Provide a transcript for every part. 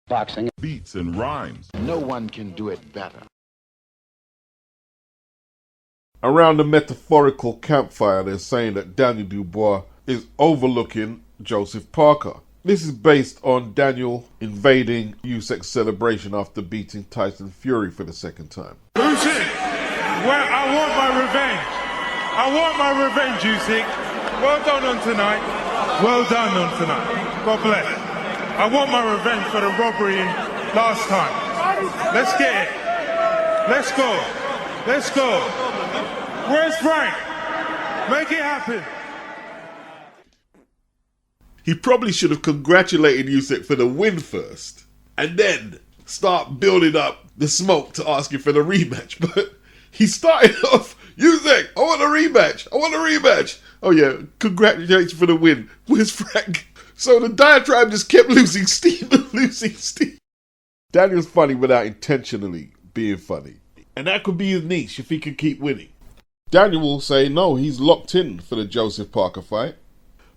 Boxing. Beats and rhymes. No one can do it better. Around the metaphorical campfire, they're saying that Daniel Dubois is overlooking Joseph Parker. This is based on Daniel invading Usyk's celebration after beating Tyson Fury for the second time. Usyk, well, I want my revenge. I want my revenge, Usyk. Well done on tonight. Well done on tonight. God bless. I want my revenge for the robbery last time. Let's get it. Let's go. Let's go. Where's Frank? Make it happen. He probably should have congratulated Usyk for the win first, and then start building up the smoke to ask him for the rematch. But he started off, Usyk, I want a rematch. I want a rematch. Oh yeah, congratulations for the win. Where's Frank? So the diatribe just kept losing steam and losing steam. Daniel's funny without intentionally being funny. And that could be his niche if he can keep winning. Daniel will say no, he's locked in for the Joseph Parker fight.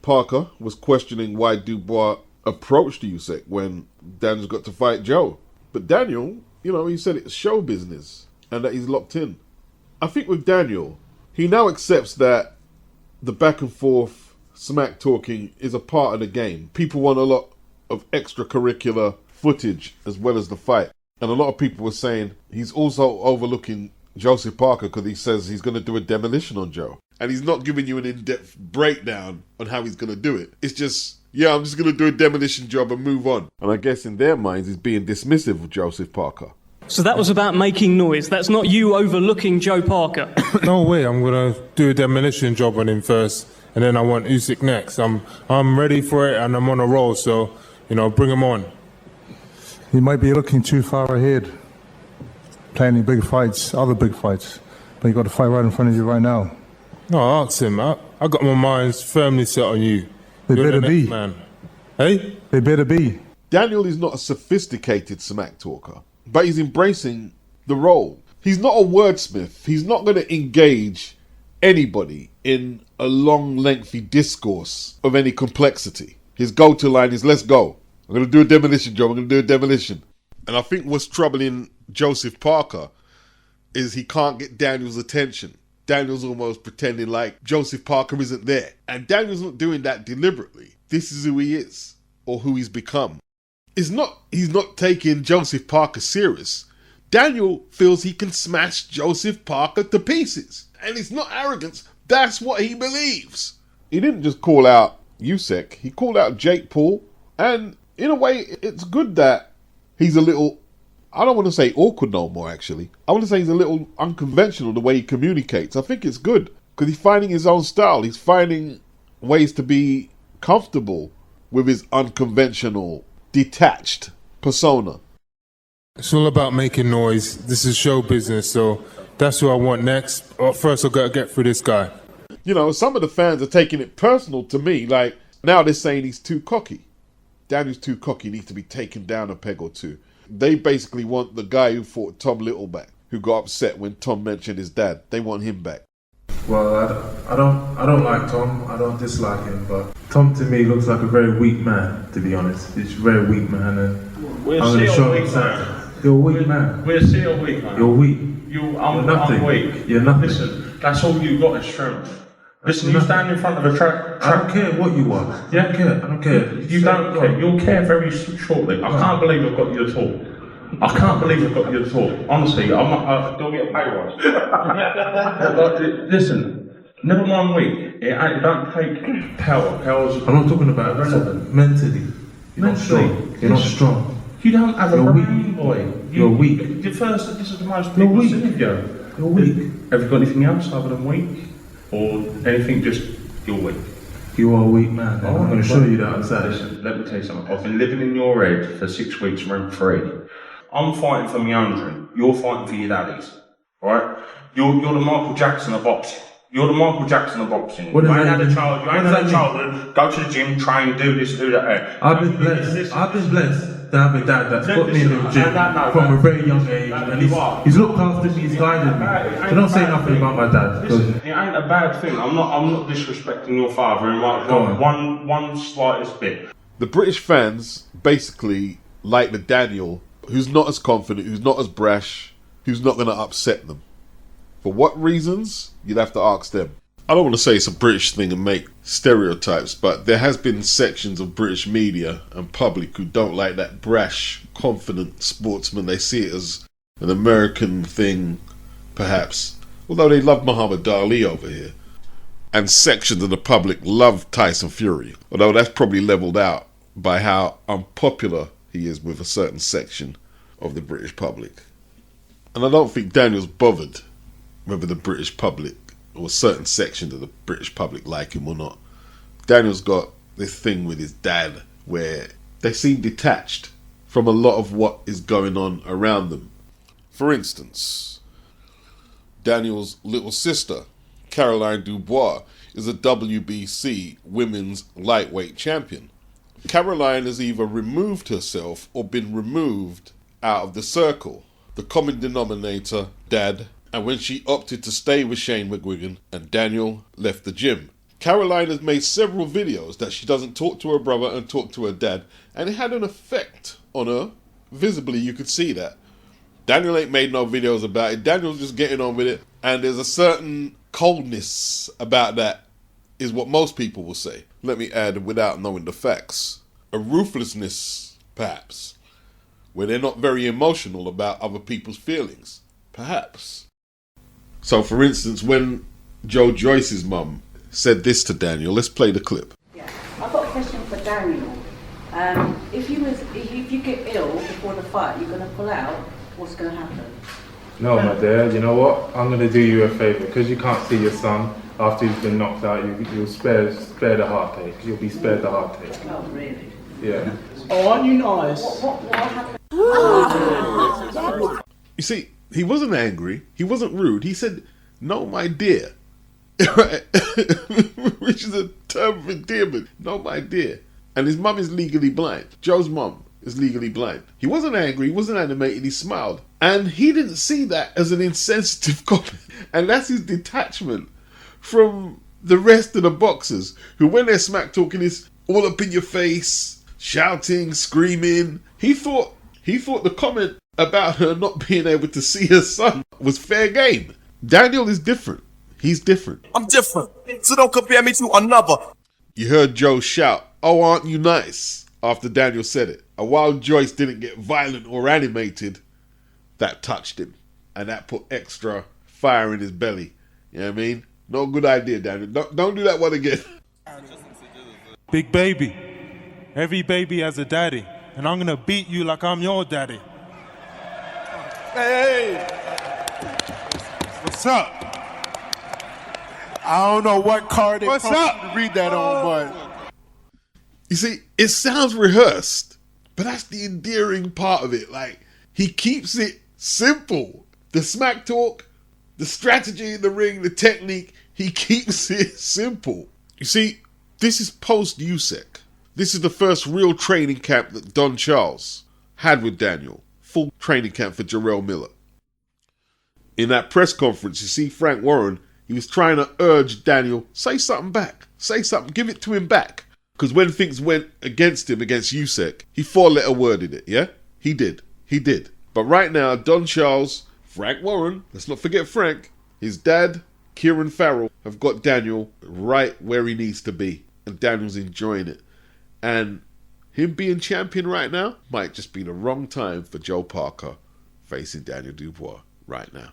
Parker was questioning why Dubois approached Usyk when Daniel's got to fight Joe. But Daniel, he said it's show business and that he's locked in. I think with Daniel, he now accepts that the back and forth smack talking is a part of the game. People want a lot of extracurricular footage as well as the fight. And a lot of people were saying he's also overlooking Joseph Parker because he says he's going to do a demolition on Joe. And he's not giving you an in-depth breakdown on how he's going to do it. It's just, I'm just going to do a demolition job and move on. And I guess in their minds he's being dismissive of Joseph Parker. So that was about making noise. That's not you overlooking Joe Parker. No way, I'm going to do a demolition job on him first. And then I want Usyk next. I'm ready for it and I'm on a roll, so, bring him on. He might be looking too far ahead, planning big fights, other big fights. But you got to fight right in front of you right now. No, ask him. I got my mind firmly set on you. They You're better the be. next man. Hey? They better be. Daniel is not a sophisticated smack talker, but he's embracing the role. He's not a wordsmith. He's not going to engage anybody in a long, lengthy discourse of any complexity. His go-to line is, let's go. I'm going to do a demolition job. I'm going to do a demolition. And I think what's troubling Joseph Parker is he can't get Daniel's attention. Daniel's almost pretending like Joseph Parker isn't there. And Daniel's not doing that deliberately. This is who he is, or who he's become. He's not taking Joseph Parker serious. Daniel feels he can smash Joseph Parker to pieces. And it's not arrogance. That's what he believes. He didn't just call out Usyk. He called out Jake Paul. And in a way, it's good that he's a little, I don't want to say awkward no more, actually. I want to say he's a little unconventional the way he communicates. I think it's good because he's finding his own style. He's finding ways to be comfortable with his unconventional, detached persona. It's all about making noise. This is show business, so that's who I want next. First, I've got to get through this guy. Some of the fans are taking it personal to me. Like, now they're saying he's too cocky. Daniel's too cocky, needs to be taken down a peg or two. They basically want the guy who fought Tom Little back, who got upset when Tom mentioned his dad. They want him back. Well, I don't like Tom. I don't dislike him, but Tom to me looks like a very weak man, to be honest. He's a very weak man, and We're I'm going to show him weak, something. man. You're a weak man. We're still weak, man. You're weak. I'm nothing. I'm weak. You're nothing. Listen, that's all you got is strength. Listen, you stand in front of a track. I don't care what you are. Yeah? I don't care. You don't care. You'll care very shortly. I can't believe I've got you at all. I can't believe I've got you at all. Honestly, I'm don't get a pay rise. Listen, never mind weak. It don't take power. Power's. I'm not talking about mentally. You're not strong. You're not strong. You don't have a You're brain, boy. You're weak. This is the most You're people weak. seen of you. You're weak. Have you got anything else other than weak? Or anything just, you're weak? You are a weak man, and I'm going to show you that outside. Listen, let me tell you something. I've been living in your head for 6 weeks rent free. I'm fighting for my own dream. You're fighting for your daddy's. Alright? You're the Michael Jackson of boxing. You're the Michael Jackson of boxing. What You does ain't that had a mean? child. You What ain't does had a that childhood. Go to the gym, train, do this, do that. I've been blessed to have a dad that's put me in the gym from a very young age, and he's looked after me, he's guided me. So don't say nothing about my dad. Listen, it ain't a bad thing. I'm not disrespecting your father in one slightest bit. The British fans basically like the Daniel who's not as confident, who's not as brash, who's not going to upset them. For what reasons? You'd have to ask them. I don't want to say it's a British thing and make stereotypes, but there has been sections of British media and public who don't like that brash, confident sportsman. They see it as an American thing, perhaps. Although they love Muhammad Ali over here. And sections of the public love Tyson Fury. Although that's probably leveled out by how unpopular he is with a certain section of the British public. And I don't think Daniel's bothered whether the British public or certain sections of the British public like him or not. Daniel's got this thing with his dad where they seem detached from a lot of what is going on around them. For instance, Daniel's little sister, Caroline Dubois, is a WBC women's lightweight champion. Caroline has either removed herself or been removed out of the circle. The common denominator, Dad, and when she opted to stay with Shane McGuigan and Daniel left the gym. Caroline has made several videos that she doesn't talk to her brother and talk to her dad, and it had an effect on her. Visibly, you could see that. Daniel ain't made no videos about it. Daniel's just getting on with it, and there's a certain coldness about that, is what most people will say. Let me add, without knowing the facts, a ruthlessness, perhaps, where they're not very emotional about other people's feelings, perhaps. So, for instance, when Joe Joyce's mum said this to Daniel, let's play the clip. Yeah, I've got a question for Daniel. If you get ill before the fight, you're going to pull out. What's going to happen? No, my dear, you know what? I'm going to do you a favour. Because you can't see your son after he's been knocked out, you'll spare the heartache. You'll be spared the heartache. Oh, really? Yeah. Oh, aren't you nice? What happened? You see, he wasn't angry. He wasn't rude. He said, "No, my dear." Right? Which is a term of endearment. "No, my dear." And his mum is legally blind. Joe's mum is legally blind. He wasn't angry. He wasn't animated. He smiled. And he didn't see that as an insensitive comment. And that's his detachment from the rest of the boxers who, when they're smack talking, is all up in your face, shouting, screaming. He thought the comment about her not being able to see her son was fair game. Daniel is different. He's different. I'm different, so don't compare me to another. You heard Joe shout, "Oh, aren't you nice?" after Daniel said it. And while Joyce didn't get violent or animated, that touched him. And that put extra fire in his belly. You know what I mean? No good idea, Daniel. Don't do that one again. Big baby. Every baby has a daddy. And I'm going to beat you like I'm your daddy. Hey! What's up? I don't know what card they prompted you to read that on, but... You see, it sounds rehearsed, but that's the endearing part of it. Like, he keeps it simple. The smack talk, the strategy in the ring, the technique, he keeps it simple. You see, this is post-USEC. This is the first real training camp that Don Charles had with Daniel. Full training camp for Jarrell Miller. In that press conference, you see Frank Warren, he was trying to urge Daniel, say something back. Say something, give it to him back. Because when things went against him, against USEC, he four-letter worded it, yeah? He did. But right now, Don Charles, Frank Warren, let's not forget Frank, his dad, Kieran Farrell, have got Daniel right where he needs to be. And Daniel's enjoying it. And him being champion right now might just be the wrong time for Joe Parker facing Daniel Dubois right now.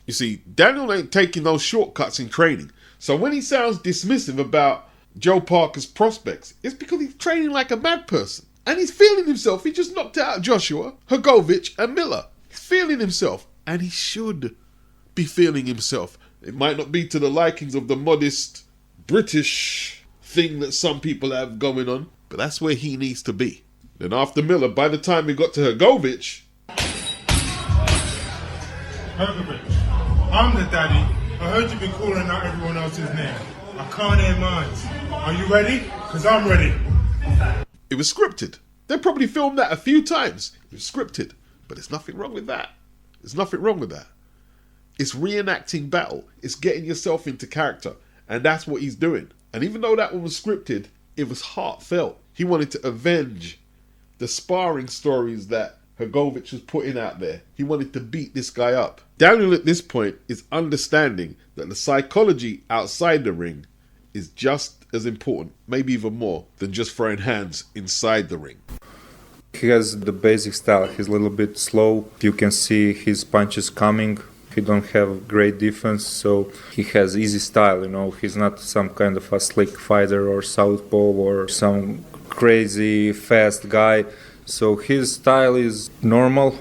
You see, Daniel ain't taking those shortcuts in training. So when he sounds dismissive about Joe Parker's prospects, it's because he's training like a mad person. And he's feeling himself. He just knocked out Joshua, Hrgovic and Miller. He's feeling himself. And he should be feeling himself. It might not be to the likings of the modest British thing that some people have going on. But that's where he needs to be. Then after Miller, by the time he got to Hrgovic, Hergovic, I'm the daddy. I heard you been calling out everyone else's name. I can't hear mine. Are you ready? Because I'm ready. It was scripted. They probably filmed that a few times. It was scripted. But there's nothing wrong with that. There's nothing wrong with that. It's reenacting battle. It's getting yourself into character. And that's what he's doing. And even though that one was scripted, it was heartfelt. He wanted to avenge the sparring stories that Hrgović was putting out there. He wanted to beat this guy up. Daniel at this point is understanding that the psychology outside the ring is just as important, maybe even more, than just throwing hands inside the ring. He has the basic style. He's a little bit slow. You can see his punches coming. He don't have great defense, so he has easy style, you know. He's not some kind of a slick fighter or southpaw or some crazy fast guy. So his style is normal.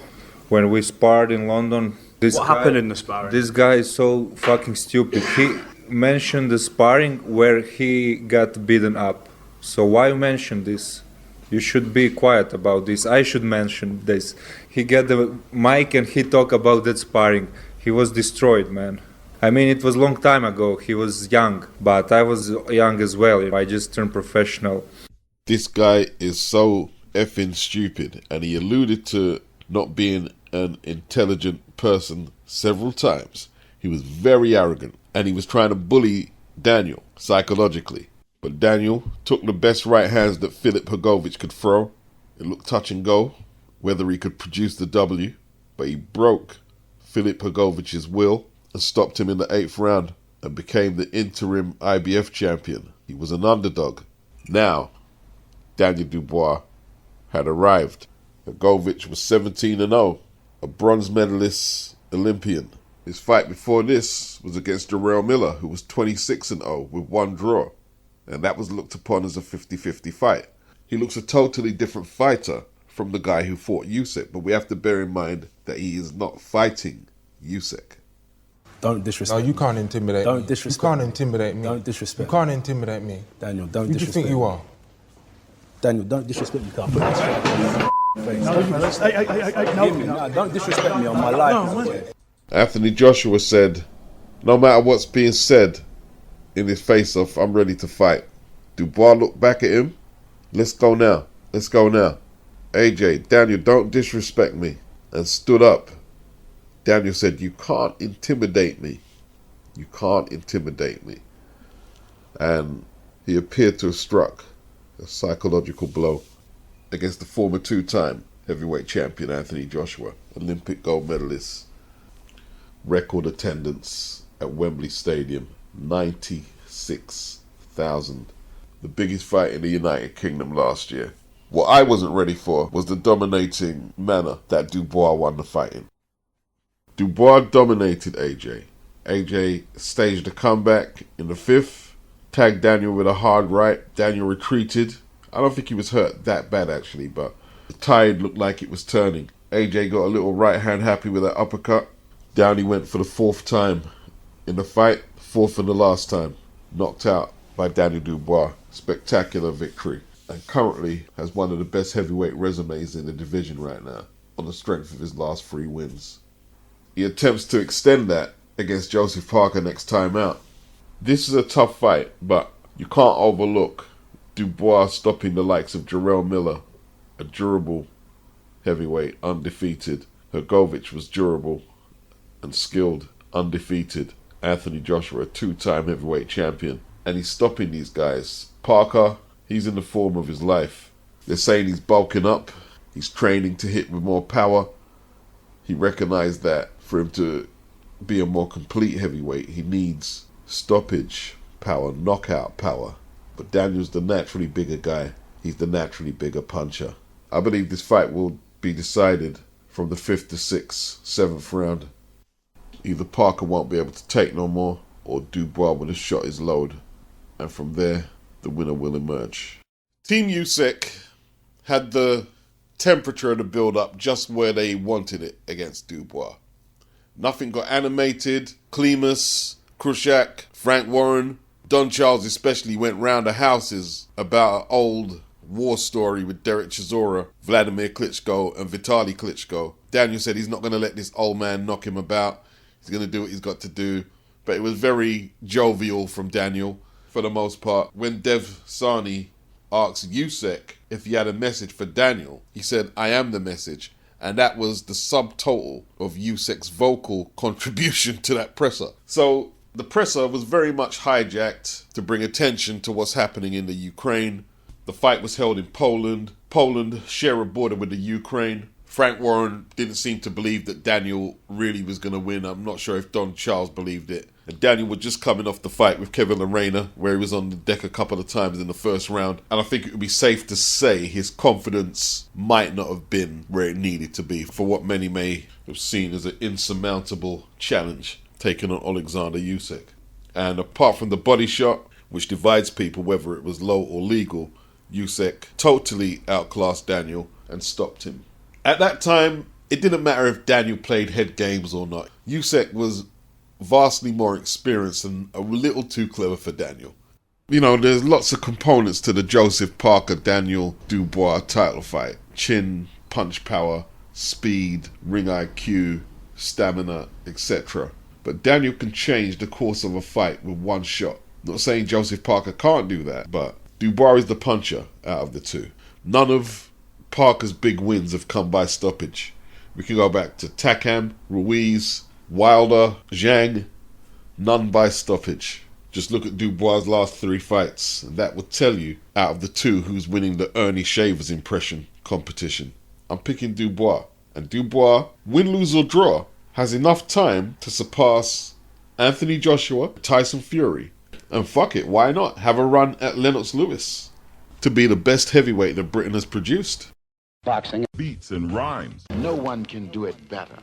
When we sparred in London, what happened in the sparring? This guy is so fucking stupid. He mentioned the sparring where he got beaten up. So why you mention this? You should be quiet about this. I should mention this. He got the mic and he talked about that sparring. He was destroyed, man. I mean, it was a long time ago. He was young, but I was young as well. I just turned professional. This guy is so effing stupid, and he alluded to not being an intelligent person several times. He was very arrogant, and he was trying to bully Daniel psychologically. But Daniel took the best right hands that Filip Hrgović could throw. It looked touch and go, whether he could produce the W, but he broke Filip Hrgovic's will and stopped him in the 8th round and became the interim IBF champion. He was an underdog. Now, Daniel Dubois had arrived. Hrgović was 17-0, a bronze medalist Olympian. His fight before this was against Jarrell Miller, who was 26-0 with 1 draw. And that was looked upon as a 50-50 fight. He looks a totally different fighter from the guy who fought Usyk, but we have to bear in mind that he is not fighting Usyk. Don't disrespect No, you can't intimidate Don't me. disrespect You can't me. intimidate me. Don't disrespect You can't intimidate me. Daniel, don't Who do you disrespect think you are? Daniel, don't disrespect me. Can't put this strap on your face. No, don't disrespect me on my life. Anthony Joshua said, no matter what's being said in his face-off, I'm ready to fight. Dubois looked back at him. Let's go now. Let's go now. AJ, Daniel, don't disrespect me. And stood up. Daniel said, you can't intimidate me. You can't intimidate me. And he appeared to have struck a psychological blow against the former 2-time heavyweight champion Anthony Joshua, Olympic gold medalist. Record attendance at Wembley Stadium, 96,000. The biggest fight in the United Kingdom last year. What I wasn't ready for was the dominating manner that Dubois won the fight in. Dubois dominated AJ. AJ staged a comeback in the 5th, tagged Daniel with a hard right. Daniel retreated. I don't think he was hurt that bad actually, but the tide looked like it was turning. AJ got a little right hand happy with that uppercut. Down he went for the 4th time in the fight, 4th and the last time. Knocked out by Daniel Dubois. Spectacular victory. And currently has one of the best heavyweight resumes in the division right now, on the strength of his last 3 wins. He attempts to extend that against Joseph Parker next time out. This is a tough fight, but you can't overlook Dubois stopping the likes of Jarrell Miller, a durable heavyweight, undefeated. Hrgović was durable and skilled, undefeated. Anthony Joshua, a 2-time heavyweight champion. And he's stopping these guys. Parker, he's in the form of his life. They're saying he's bulking up. He's training to hit with more power. He recognized that for him to be a more complete heavyweight, he needs stoppage power, knockout power. But Daniel's the naturally bigger guy. He's the naturally bigger puncher. I believe this fight will be decided from the 5th to 6th, 7th round. Either Parker won't be able to take no more, or Dubois will have shot his load. And from there, the winner will emerge. Team Usyk had the temperature of the build-up just where they wanted it against Dubois. Nothing got animated. Klimas, Khrushchev, Frank Warren, Don Charles especially went round the houses about an old war story with Derek Chisora, Vladimir Klitschko and Vitaly Klitschko. Daniel said he's not going to let this old man knock him about. He's going to do what he's got to do. But it was very jovial from Daniel for the most part. When Dev Sani asked Usyk if he had a message for Daniel, he said, "I am the message." And that was the subtotal of Usyk's vocal contribution to that presser. So the presser was very much hijacked to bring attention to what's happening in the Ukraine. The fight was held in Poland. Poland share a border with the Ukraine. Frank Warren didn't seem to believe that Daniel really was going to win. I'm not sure if Don Charles believed it. And Daniel was just coming off the fight with Kevin Lerena, where he was on the deck a couple of times in the first round. And I think it would be safe to say his confidence might not have been where it needed to be for what many may have seen as an insurmountable challenge taken on Alexander Usyk. And apart from the body shot, which divides people whether it was low or legal, Usyk totally outclassed Daniel and stopped him. At that time, it didn't matter if Daniel played head games or not. Usyk was vastly more experienced and a little too clever for Daniel. You know, there's lots of components to the Joseph Parker-Daniel Dubois title fight. Chin, punch power, speed, ring IQ, stamina, etc. But Daniel can change the course of a fight with one shot. Not saying Joseph Parker can't do that, but Dubois is the puncher out of the two. None of Parker's big wins have come by stoppage. We can go back to Takam, Ruiz, Wilder, Zhang. None by stoppage. Just look at Dubois' last 3 fights, and that will tell you, out of the two, who's winning the Ernie Shavers impression competition. I'm picking Dubois. And Dubois, win, lose or draw, has enough time to surpass Anthony Joshua, Tyson Fury. And fuck it, why not have a run at Lennox Lewis to be the best heavyweight that Britain has produced? Boxing. Beats and rhymes. No one can do it better.